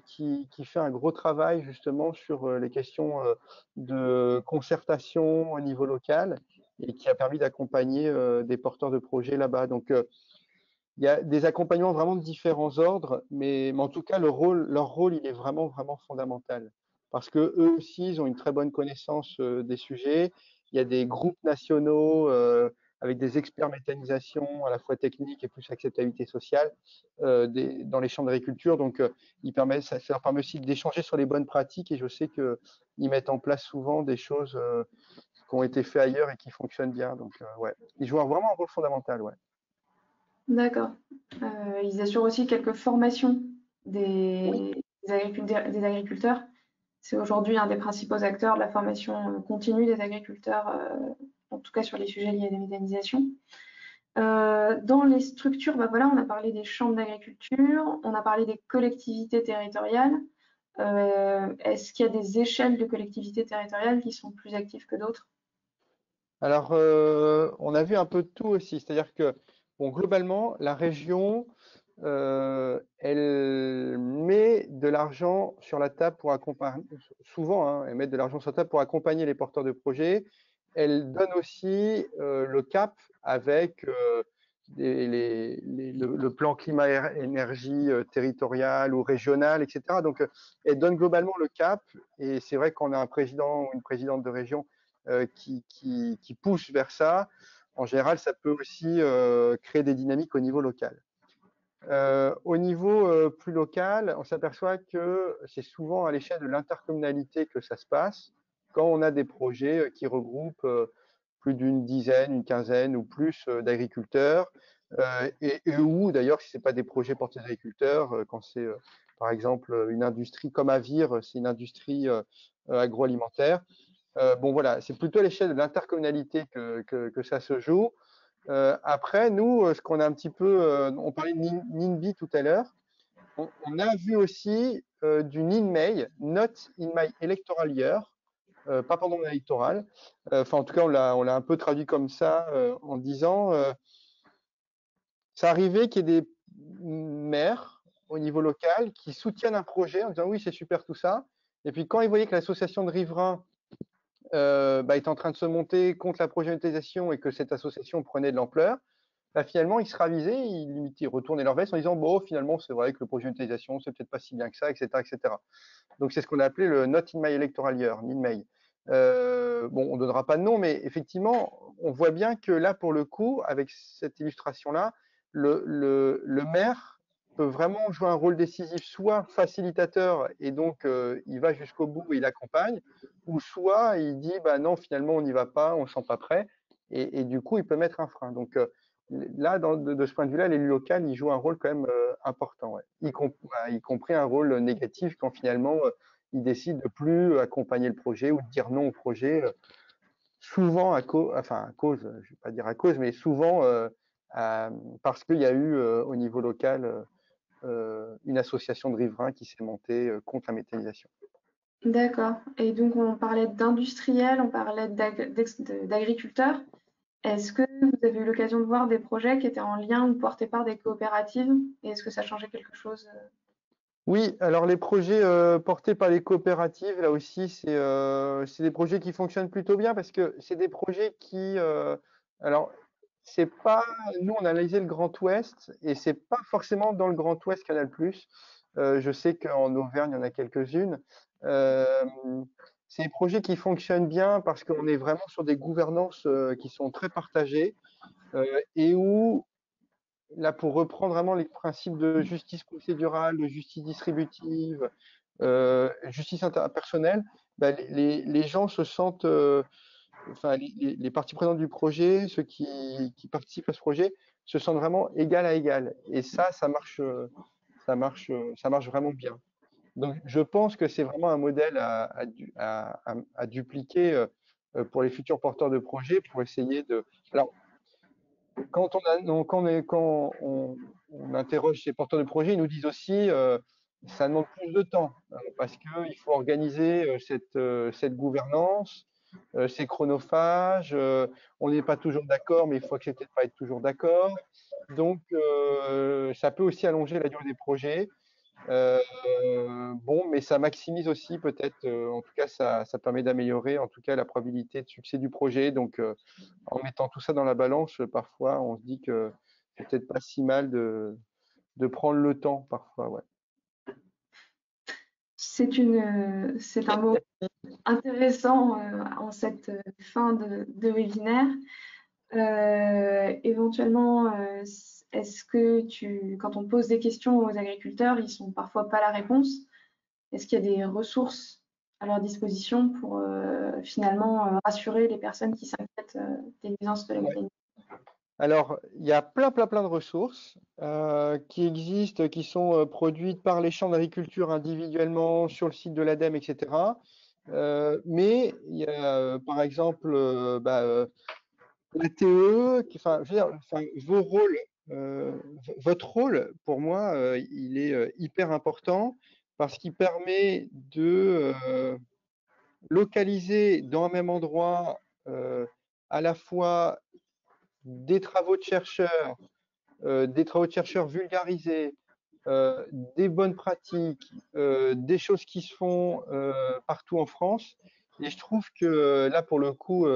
qui fait un gros travail justement sur les questions de concertation au niveau local et qui a permis d'accompagner des porteurs de projets là-bas. Donc, il y a des accompagnements vraiment de différents ordres, mais en tout cas, leur rôle, il est vraiment, vraiment fondamental. Parce que eux aussi, ils ont une très bonne connaissance des sujets. Il y a des groupes nationaux avec des experts méthanisation, à la fois techniques et plus acceptabilité sociale, dans les champs d'agriculture. Donc, ça leur permet aussi d'échanger sur les bonnes pratiques. Et je sais qu'ils mettent en place souvent des choses qui ont été faites ailleurs et qui fonctionnent bien. Donc, ouais, ils jouent vraiment un rôle fondamental. Ouais. D'accord. Ils assurent aussi quelques formations Oui. des agriculteurs. C'est aujourd'hui un des principaux acteurs de la formation continue des agriculteurs, en tout cas sur les sujets liés à la méthanisation. Dans les structures, bah voilà, on a parlé des chambres d'agriculture, on a parlé des collectivités territoriales. Est-ce qu'il y a des échelles de collectivités territoriales qui sont plus actives que d'autres? Alors, on a vu un peu de tout aussi. C'est-à-dire que, bon, globalement, la région, elle met de l'argent sur la table pour accompagner, souvent, hein, elle met de l'argent sur la table pour accompagner les porteurs de projets. Elle donne aussi le cap avec le plan climat-énergie territorial ou régional, etc. Donc, elle donne globalement le cap. Et c'est vrai qu'on a un président ou une présidente de région qui pousse vers ça. En général, ça peut aussi créer des dynamiques au niveau local. Au niveau plus local, on s'aperçoit que c'est souvent à l'échelle de l'intercommunalité que ça se passe, quand on a des projets qui regroupent plus d'une dizaine, une quinzaine ou plus d'agriculteurs, et où d'ailleurs, si ce n'est pas des projets portés d'agriculteurs, quand c'est par exemple une industrie comme Avir, c'est une industrie agroalimentaire. Bon voilà, c'est plutôt à l'échelle de l'intercommunalité que ça se joue. Après, nous, ce qu'on a un petit peu, on parlait de NINBI tout à l'heure, on a vu aussi du NINMEI, Not in my electoral year, pas pendant mon électoral. Enfin, en tout cas, on l'a un peu traduit comme ça en disant, ça arrivait qu'il y ait des maires au niveau local qui soutiennent un projet en disant oui, c'est super tout ça. Et puis quand ils voyaient que l'association de riverains est en train de se monter contre la projet-mutualisation et que cette association prenait de l'ampleur, bah, finalement, ils se ravisaient, ils retournaient leur veste en disant bon, finalement, c'est vrai que le projet mutualisation, c'est peut-être pas si bien que ça, etc., etc. Donc, c'est ce qu'on a appelé le Not in my electoral year, NINMEI. Bon, on ne donnera pas de nom, mais effectivement, on voit bien que là, pour le coup, avec cette illustration-là, le maire peut vraiment jouer un rôle décisif, soit facilitateur, et donc il va jusqu'au bout et il accompagne, ou soit il dit bah non, finalement, on n'y va pas, on ne se sent pas prêt, et du coup, il peut mettre un frein. Donc là, de ce point de vue-là, l'élu local, il joue un rôle quand même important, ouais. Y compris un rôle négatif quand finalement il décide de plus accompagner le projet ou de dire non au projet, souvent à cause, je vais pas dire à cause, mais souvent parce qu'il y a eu au niveau local une association de riverains qui s'est montée contre la méthanisation. D'accord. Et donc, on parlait d'industriels, on parlait d'agriculteurs. Est-ce que vous avez eu l'occasion de voir des projets qui étaient en lien ou portés par des coopératives? Et est-ce que ça changeait quelque chose? Oui, alors les projets portés par les coopératives, là aussi, c'est des projets qui fonctionnent plutôt bien parce que c'est des projets alors, c'est pas, nous, on a analysé le Grand Ouest et c'est pas forcément dans le Grand Ouest Canal+. Je sais qu'en Auvergne, il y en a quelques-unes. Euh, c'est des projets qui fonctionnent bien parce qu'on est vraiment sur des gouvernances qui sont très partagées et où là, pour reprendre vraiment les principes de justice procédurale, de justice distributive, justice interpersonnelle, bah, les gens se sentent, enfin, les parties prenantes du projet, ceux qui participent à ce projet, se sentent vraiment égal à égal. Et ça marche, ça marche vraiment bien. Donc, je pense que c'est vraiment un modèle à dupliquer pour les futurs porteurs de projets pour essayer de. Alors, quand on interroge ces porteurs de projets, ils nous disent aussi ça demande plus de temps parce qu'il faut organiser cette gouvernance, c'est chronophage, on n'est pas toujours d'accord, mais il faut accepter de ne pas être toujours d'accord. Donc, ça peut aussi allonger la durée des projets. Bon, mais ça maximise aussi peut-être, en tout cas, ça permet d'améliorer en tout cas la probabilité de succès du projet. Donc, en mettant tout ça dans la balance, parfois, on se dit que c'est peut-être pas si mal de prendre le temps, parfois, ouais. C'est un mot intéressant en cette fin de webinaire. Éventuellement, est-ce que quand on pose des questions aux agriculteurs, ils sont parfois pas la réponse? Est-ce qu'il y a des ressources à leur disposition pour finalement rassurer les personnes qui s'inquiètent des nuisances de la Ouais. méthane? Alors, il y a plein de ressources qui existent, qui sont produites par les champs d'agriculture individuellement sur le site de l'ADEME, etc. Mais il y a, par exemple, la TE, enfin, je veux dire, enfin, vos rôles, votre rôle, pour moi, il est hyper important parce qu'il permet de localiser dans un même endroit à la fois des travaux des travaux de chercheurs vulgarisés, des bonnes pratiques, des choses qui se font partout en France. Et je trouve que là, pour le coup,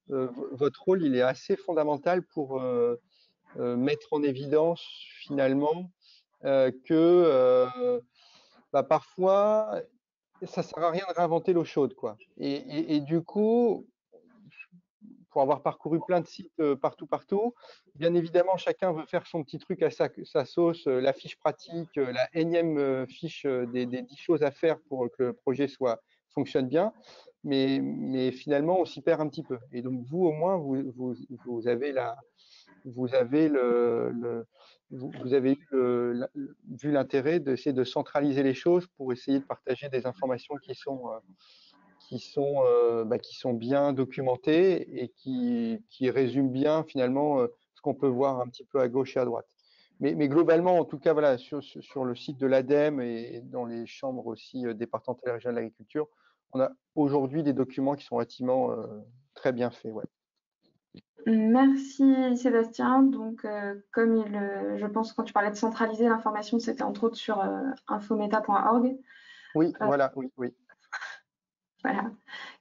votre rôle, il est assez fondamental pour mettre en évidence finalement que parfois, ça sert à rien de réinventer l'eau chaude, quoi. Et du coup, pour avoir parcouru plein de sites partout, bien évidemment, chacun veut faire son petit truc à sa sauce, la fiche pratique, la énième fiche des 10 choses à faire pour que le projet fonctionne bien. Mais finalement, on s'y perd un petit peu. Et donc, vous, au moins, vous avez vous avez vous avez vu l'intérêt d'essayer de centraliser les choses pour essayer de partager des informations qui sont bien documentées et qui résument bien finalement ce qu'on peut voir un petit peu à gauche et à droite. Mais globalement, en tout cas, voilà, sur le site de l'ADEME et dans les chambres aussi départementales et régionales de l'agriculture, on a aujourd'hui des documents qui sont relativement très bien faits. Ouais. Merci Sébastien. Donc, je pense que quand tu parlais de centraliser l'information, c'était entre autres sur infometa.org, Oui, voilà, oui. voilà,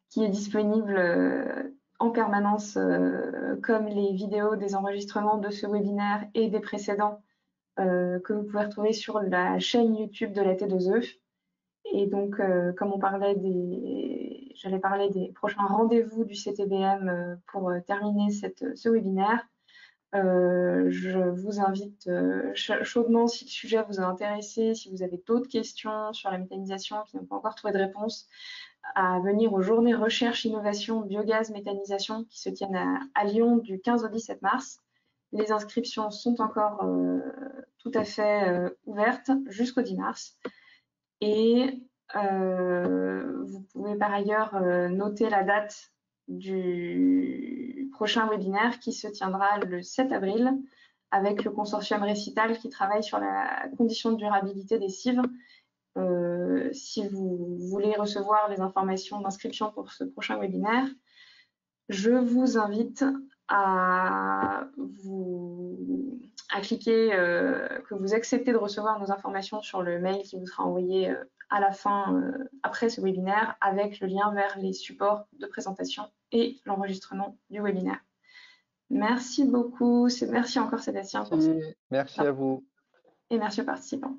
qui est disponible en permanence, comme les vidéos des enregistrements de ce webinaire et des précédents que vous pouvez retrouver sur la chaîne YouTube de la T2E. Et donc, comme j'allais parler des prochains rendez-vous du CTBM pour terminer ce webinaire. Je vous invite chaudement, si le sujet vous a intéressé, si vous avez d'autres questions sur la méthanisation qui n'ont pas encore trouvé de réponse, à venir aux journées recherche, innovation, biogaz, méthanisation qui se tiennent à Lyon du 15 au 17 mars. Les inscriptions sont encore tout à fait ouvertes jusqu'au 10 mars. Et vous pouvez par ailleurs noter la date du prochain webinaire qui se tiendra le 7 avril avec le consortium Récital qui travaille sur la condition de durabilité des cives si vous voulez recevoir les informations d'inscription pour ce prochain webinaire, je vous invite à cliquer, que vous acceptez de recevoir nos informations sur le mail qui vous sera envoyé à la fin, après ce webinaire, avec le lien vers les supports de présentation et l'enregistrement du webinaire. Merci beaucoup. Merci encore Sébastien. Merci à vous. Et merci aux participants.